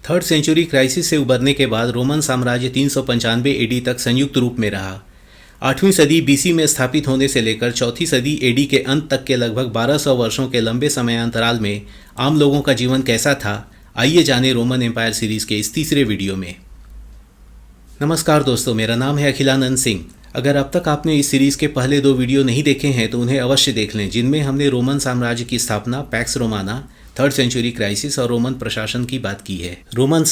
Third century crisis से उबरने के बाद रोमन साम्राज्य 395 एडी तक संयुक्त रूप में रहा। 8वीं सदी बीसी में स्थापित होने से लेकर चौथी सदी एडी के अंत तक के लगभग 1200 वर्षों के लंबे समयांतराल में आम लोगों का जीवन कैसा था, आइए जानें रोमन एम्पायर सीरीज के इस तीसरे वीडियो में। नमस्कार दोस्तों, मेरा नाम है अखिलानंद सिंह। अगर अब तक आपने इस सीरीज के पहले 2 वीडियो नहीं देखे हैं तो उन्हें अवश्य देख लें, जिनमें हमने रोमन साम्राज्य की स्थापना, Pax Romana, third century crisis और रोमन प्रशासन की बात की है। रोमन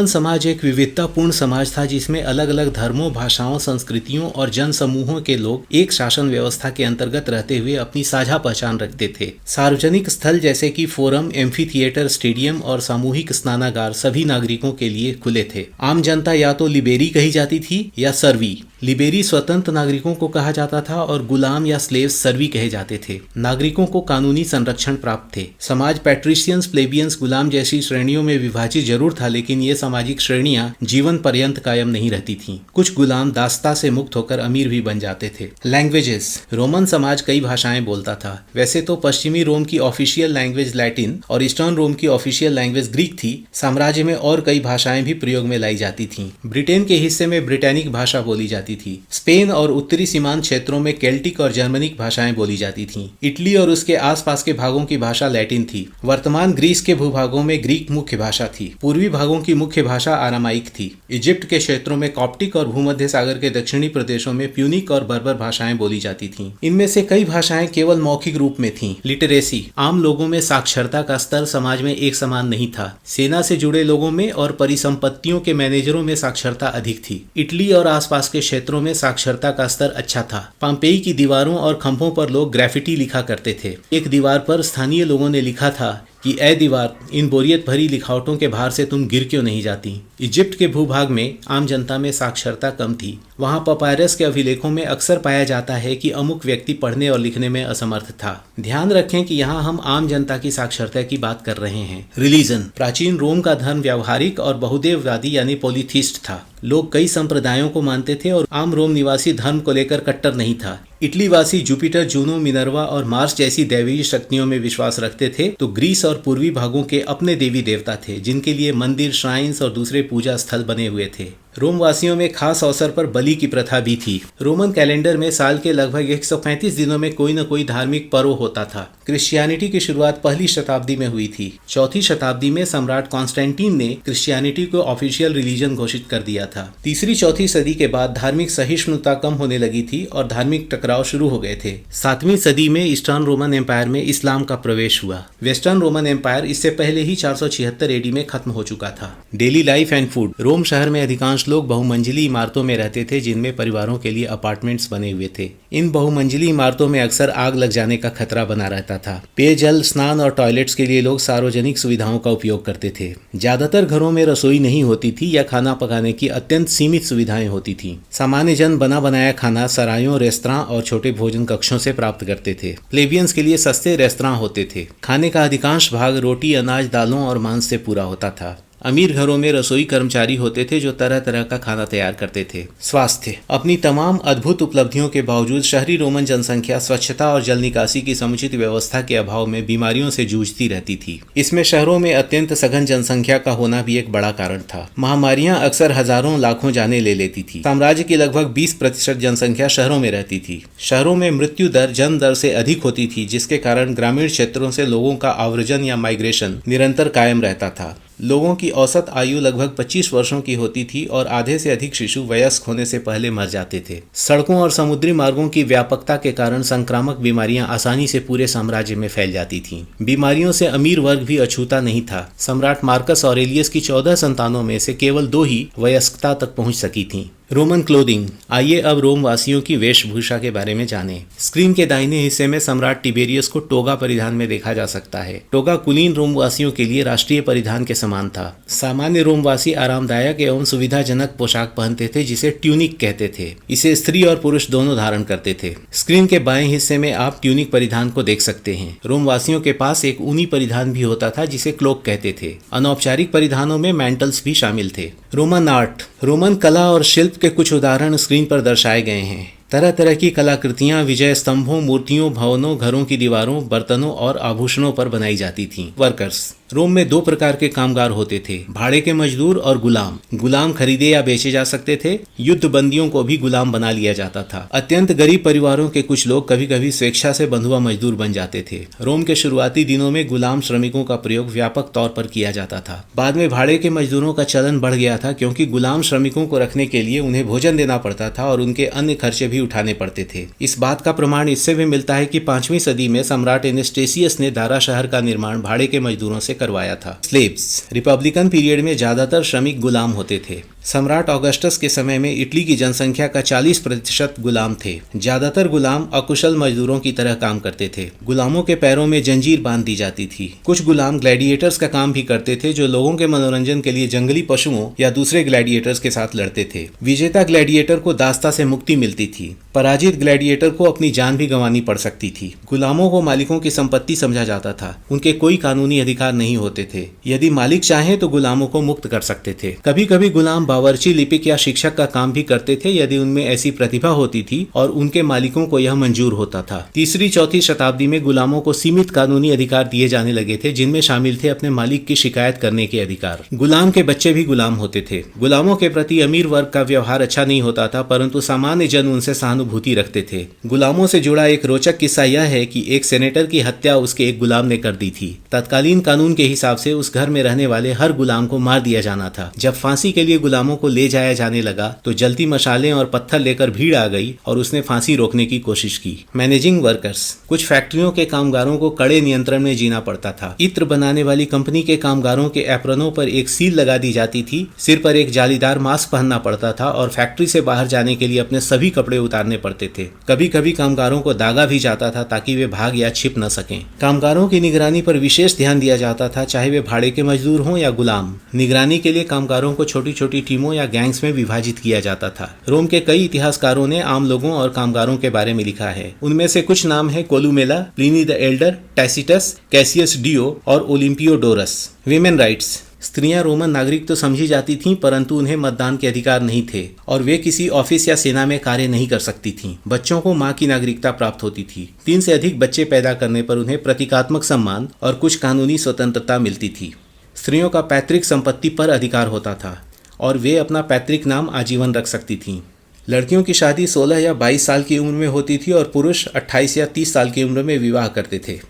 समाज एक विविधतापूर्ण समाज था जिसमें अलग अलग धर्मों, भाषाओं, संस्कृतियों और जन समूहों के लोग एक शासन व्यवस्था के अंतर्गत रहते हुए अपनी साझा पहचान रखते थे। सार्वजनिक स्थल जैसे कि फोरम, एम्फी थिएटर, स्टेडियम और सामूहिक स्नानागार सभी नागरिकों के लिए खुले थे। आम जनता या तो लिबेरी कही जाती थी या सर्वी। लिबेरी स्वतंत्र नागरिकों को कहा जाता था और गुलाम या स्लेव्स सर्वी कहे जाते थे। नागरिकों को कानूनी संरक्षण प्राप्त थे। समाज पैट्रिशियंस, प्लेबियंस, गुलाम जैसी श्रेणियों में विभाजित जरूर था, लेकिन ये सामाजिक श्रेणियां जीवन पर्यंत कायम नहीं रहती थीं। कुछ गुलाम दासता से मुक्त होकर अमीर भी बन जाते थे। लैंग्वेजेस। रोमन समाज कई भाषाएं बोलता था। वैसे तो पश्चिमी रोम की ऑफिशियल लैंग्वेज लैटिन और ईस्टर्न रोम की ऑफिशियल लैंग्वेज ग्रीक थी। साम्राज्य में और कई भाषाएं भी प्रयोग में लाई जाती थीं। ब्रिटेन के हिस्से में ब्रिटेनिक भाषा बोली जाती थी। स्पेन और उत्तरी सीमांत क्षेत्रों में केल्टिक और जर्मनिक भाषाएं बोली जाती थीं। इटली और उसके आसपास के भागों की भाषा लैटिन थी। वर्तमान ग्रीस के भूभागों में ग्रीक मुख्य भाषा थी। पूर्वी भागों की मुख्य भाषा आरामाइक थी। इजिप्ट के क्षेत्रों में कॉप्टिक और भूमध्य सागर के दक्षिणी प्रदेशों में प्यूनिक और बर्बर भाषाएं बोली जाती थीं। इनमें से कई भाषाएं केवल मौखिक रूप में थीं। लिटरेसी। आम लोगों में साक्षरता का स्तर समाज में एक समान नहीं था। सेना से जुड़े लोगों में और परिसंपत्तियों के मैनेजरों में साक्षरता अधिक थी। इटली और आसपास के क्षेत्रों में साक्षरता का स्तर अच्छा था। पॉम्पेई की दीवारों और खंभों पर लोग ग्राफिटी लिखा करते थे। एक दीवार पर स्थानीय लोगों ने लिखा था कि ऐ दीवार, इन बोरियत भरी लिखावटों के भार से तुम गिर क्यों नहीं जाती। इजिप्ट के भूभाग में आम जनता में साक्षरता कम थी। वहां पपायरस के अभिलेखों में अक्सर पाया जाता है कि अमुक व्यक्ति पढ़ने और लिखने में असमर्थ था। ध्यान रखें कि यहाँ हम आम जनता की साक्षरता की बात कर रहे हैं। रिलीजन। प्राचीन रोम का धर्म व्यावहारिक और बहुदेववादी यानी पॉलीथिस्ट था। लोग कई संप्रदायों को मानते थे और आम रोम निवासी धर्म को लेकर कट्टर नहीं था। इटली वासी जुपिटर, जूनो, मिनर्वा और मार्स जैसी दैवीय शक्तियों में विश्वास रखते थे, तो ग्रीस और पूर्वी भागों के अपने देवी देवता थे जिनके लिए मंदिर, श्राइन्स और दूसरे पूजा स्थल बने हुए थे। रोम वासियों में खास अवसर पर बलि की प्रथा भी थी। रोमन कैलेंडर में साल के लगभग 135 दिनों में कोई न कोई धार्मिक पर्व होता था। क्रिश्चियनिटी की शुरुआत पहली शताब्दी में हुई थी। चौथी शताब्दी में सम्राट कॉन्स्टेंटीन ने क्रिश्चियनिटी को ऑफिशियल रिलीजन घोषित कर दिया था। तीसरी चौथी सदी के बाद धार्मिक सहिष्णुता कम होने लगी थी और धार्मिक टकराव शुरू हो गए थे। 7वीं सदी में ईस्टर्न रोमन एम्पायर में इस्लाम का प्रवेश हुआ। वेस्टर्न रोमन एम्पायर इससे पहले ही 476 एडी में खत्म हो चुका था। Daily life and food. Rome शहर में अधिकांश लोग बहुमंजिली इमारतों में रहते थे जिनमें परिवारों के लिए अपार्टमेंट्स बने हुए थे। इन बहुमंजिली इमारतों में अक्सर आग लग जाने का खतरा बना रहता था। पेयजल, स्नान और टॉयलेट्स के लिए लोग सार्वजनिक सुविधाओं का उपयोग करते थे। ज्यादातर घरों में रसोई नहीं होती थी या खाना पकाने की अत्यंत सीमित सुविधाएं होती थी। सामान्य जन बना बनाया खाना सरायों, रेस्तरां और छोटे भोजन कक्षों से प्राप्त करते थे। प्लेबियंस के लिए सस्ते रेस्तरां होते थे। खाने का अधिकांश भाग रोटी, अनाज, दालों और मांस से पूरा होता था। अमीर घरों में रसोई कर्मचारी होते थे जो तरह तरह का खाना तैयार करते थे। स्वास्थ्य। अपनी तमाम अद्भुत उपलब्धियों के बावजूद शहरी रोमन जनसंख्या स्वच्छता और जल निकासी की समुचित व्यवस्था के अभाव में बीमारियों से जूझती रहती थी। इसमें शहरों में अत्यंत सघन जनसंख्या का होना भी एक बड़ा कारण था। महामारियां अक्सर हजारों लाखों जाने ले लेती थी। साम्राज्य की लगभग 20% जनसंख्या शहरों में रहती थी। शहरों में मृत्यु दर जन्म दर से अधिक होती थी, जिसके कारण ग्रामीण क्षेत्रों से लोगों का आव्रजन या माइग्रेशन निरंतर कायम रहता था। लोगों की औसत आयु लगभग 25 वर्षों की होती थी और आधे से अधिक शिशु वयस्क होने से पहले मर जाते थे। सड़कों और समुद्री मार्गों की व्यापकता के कारण संक्रामक बीमारियां आसानी से पूरे साम्राज्य में फैल जाती थीं। बीमारियों से अमीर वर्ग भी अछूता नहीं था। सम्राट मार्कस ऑरेलियस की 14 संतानों में से केवल 2 ही वयस्कता तक पहुंच सकी थीं। Roman clothing. आइए अब रोम वासियों की वेशभूषा के बारे में जानें। स्क्रीन के दाहिने हिस्से में सम्राट तिबेरियस को टोगा परिधान में देखा जा सकता है। टोगा कुलीन रोम वासियों के लिए राष्ट्रीय परिधान के समान था। सामान्य रोमवासी आरामदायक एवं सुविधाजनक पोशाक पहनते थे जिसे ट्यूनिक कहते थे। इसे स्त्री और पुरुष दोनों धारण करते थे। स्क्रीन के बाएं हिस्से में आप ट्यूनिक परिधान को देख सकते हैं। रोमवासियों के पास एक ऊनी परिधान भी होता था जिसे क्लोक कहते थे। अनौपचारिक परिधानों में मैंटल्स भी शामिल थे। Roman art. रोमन कला और शिल्प के कुछ उदाहरण स्क्रीन पर दर्शाए गए हैं। तरह तरह की कलाकृतियां विजय स्तंभों, मूर्तियों, भवनों, घरों की दीवारों, बर्तनों और आभूषणों पर बनाई जाती थीं। वर्कर्स। रोम में दो प्रकार के कामगार होते थे, भाड़े के मजदूर और गुलाम। गुलाम खरीदे या बेचे जा सकते थे। युद्ध बंदियों को भी गुलाम बना लिया जाता था। अत्यंत गरीब परिवारों के कुछ लोग कभी कभी स्वेच्छा से बंधुआ मजदूर बन जाते थे। रोम के शुरुआती दिनों में गुलाम श्रमिकों का प्रयोग व्यापक तौर पर किया जाता था। बाद में भाड़े के मजदूरों का चलन बढ़ गया था, क्योंकि गुलाम श्रमिकों को रखने के लिए उन्हें भोजन देना पड़ता था और उनके अन्य खर्चे भी उठाने पड़ते थे। इस बात का प्रमाण इससे भी मिलता है कि 5वीं सदी में सम्राट एनेस्टेसियस ने दारा शहर का निर्माण भाड़े के मजदूरों से करवाया था। स्लेव्स। रिपब्लिकन पीरियड में ज्यादातर श्रमिक गुलाम होते थे। सम्राट ऑगस्टस के समय में इटली की जनसंख्या का 40% गुलाम थे। ज्यादातर गुलाम अकुशल मजदूरों की तरह काम करते थे। गुलामों के पैरों में जंजीर बांध दी जाती थी। कुछ गुलाम ग्लैडिएटर्स का काम भी करते थे, जो लोगों के मनोरंजन के लिए जंगली पशुओं या दूसरे ग्लैडिएटर्स के साथ लड़ते थे। विजेता ग्लैडिएटर को दास्ता से मुक्ति मिलती थी। पराजित ग्लैडिएटर को अपनी जान भी गंवानी पड़ सकती थी। गुलामों को मालिकों की संपत्ति समझा जाता था। उनके कोई कानूनी अधिकार नहीं होते थे। यदि मालिक चाहे तो गुलामों को मुक्त कर सकते थे। कभी कभी गुलाम बावर्ची, लिपिक या शिक्षक का काम भी करते थे, यदि उनमें ऐसी प्रतिभा होती थी और उनके मालिकों को यह मंजूर होता था। 3री-4वीं शताब्दी में गुलामों को सीमित कानूनी अधिकार दिए जाने लगे थे, जिनमें शामिल थे अपने मालिक की शिकायत करने के अधिकार। गुलाम के बच्चे भी गुलाम होते थे। गुलामों के प्रति अमीर वर्ग का व्यवहार अच्छा नहीं होता था, परंतु सामान्य जन उनसे सहानुभूति रखते थे। गुलामों से जुड़ा एक रोचक किस्सा यह है कि एक सेनेटर की हत्या उसके एक गुलाम ने कर दी थी। तत्कालीन कानून के हिसाब से उस घर में रहने वाले हर गुलाम को मार दिया जाना था। जब फांसी के लिए गुलामों को ले जाया जाने लगा तो जलती मशालें और पत्थर लेकर भीड़ आ गई और उसने फांसी रोकने की कोशिश की। Managing workers. कुछ फैक्ट्रियों के कामगारों को कड़े नियंत्रण में जीना पड़ता था। इत्र बनाने वाली कंपनी के कामगारों के एप्रनों पर एक सील लगा दी जाती थी, सिर पर एक जालीदार मास्क पहनना पड़ता था और फैक्ट्री से बाहर जाने के लिए अपने सभी कपड़े उतारने पड़ते थे। कभी कभी कामगारों को दागा भी जाता था ताकि वे भाग या छिप न सकें। कामगारों की निगरानी पर विशेष ध्यान दिया जाता था, चाहे वे भाड़े के मजदूर हों या गुलाम। निगरानी के लिए कामगारों को छोटी छोटी टीमों या गैंग्स में विभाजित किया जाता था। रोम के कई इतिहासकारों ने आम लोगों और कामगारों के बारे में लिखा है। उनमें से कुछ नाम है Columella, Pliny the Elder, Tacitus, Cassius Dio और ओलिम्पियोडोरस। Women rights. स्त्रियां रोमन नागरिक तो समझी जाती थीं, परंतु उन्हें मतदान के अधिकार नहीं थे और वे किसी ऑफिस या सेना में कार्य नहीं कर सकती थीं। बच्चों को मां की नागरिकता प्राप्त होती थी। 3 से अधिक बच्चे पैदा करने पर उन्हें प्रतीकात्मक सम्मान और कुछ कानूनी स्वतंत्रता मिलती थी। स्त्रियों का पैतृक संपत्ति पर अधिकार होता था और वे अपना पैतृक नाम आजीवन रख सकती थीं। लड़कियों की शादी 16 या 22 साल की उम्र में होती थी और पुरुष 28 या 30 साल की उम्र में विवाह करते थे।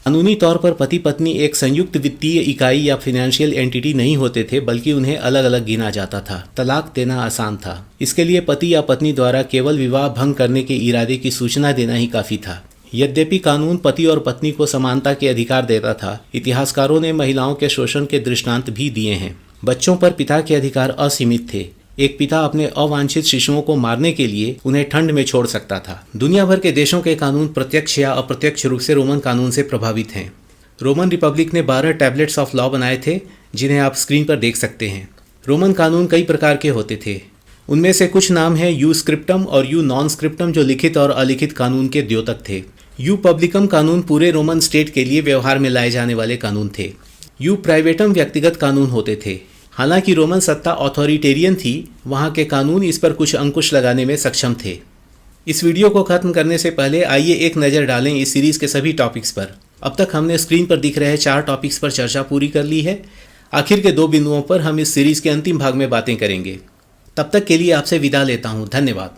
कानूनी तौर पर पति पत्नी एक संयुक्त वित्तीय इकाई या फाइनेंशियल एंटिटी नहीं होते थे, बल्कि उन्हें अलग अलग गिना जाता था। तलाक देना आसान था। इसके लिए पति या पत्नी द्वारा केवल विवाह भंग करने के इरादे की सूचना देना ही काफी था। यद्यपि कानून पति और पत्नी को समानता के अधिकार देता था, इतिहासकारों ने महिलाओं के शोषण के दृष्टांत भी दिए हैं। बच्चों पर पिता के अधिकार असीमित थे। एक पिता अपने अवांछित शिशुओं को मारने के लिए उन्हें ठंड में छोड़ सकता था। दुनिया भर के देशों के कानून प्रत्यक्ष या अप्रत्यक्ष रूप से रोमन कानून से प्रभावित हैं। रोमन रिपब्लिक ने 12 टैबलेट्स ऑफ लॉ बनाए थे, जिन्हें आप स्क्रीन पर देख सकते हैं। रोमन कानून कई प्रकार के होते थे। उनमें से कुछ नाम है यू स्क्रिप्टम और यू नॉन स्क्रिप्टम, जो लिखित और अलिखित कानून के द्योतक थे। यू पब्लिकम कानून पूरे रोमन स्टेट के लिए व्यवहार में लाए जाने वाले कानून थे। यू प्राइवेटम व्यक्तिगत कानून होते थे। हालांकि रोमन सत्ता ऑथोरिटेरियन थी, वहाँ के कानून इस पर कुछ अंकुश लगाने में सक्षम थे। इस वीडियो को खत्म करने से पहले आइए एक नज़र डालें इस सीरीज़ के सभी टॉपिक्स पर। अब तक हमने स्क्रीन पर दिख रहे 4 टॉपिक्स पर चर्चा पूरी कर ली है। आखिर के 2 बिंदुओं पर हम इस सीरीज़ के अंतिम भाग में बातें करेंगे। तब तक के लिए आपसे विदा लेता हूँ। धन्यवाद।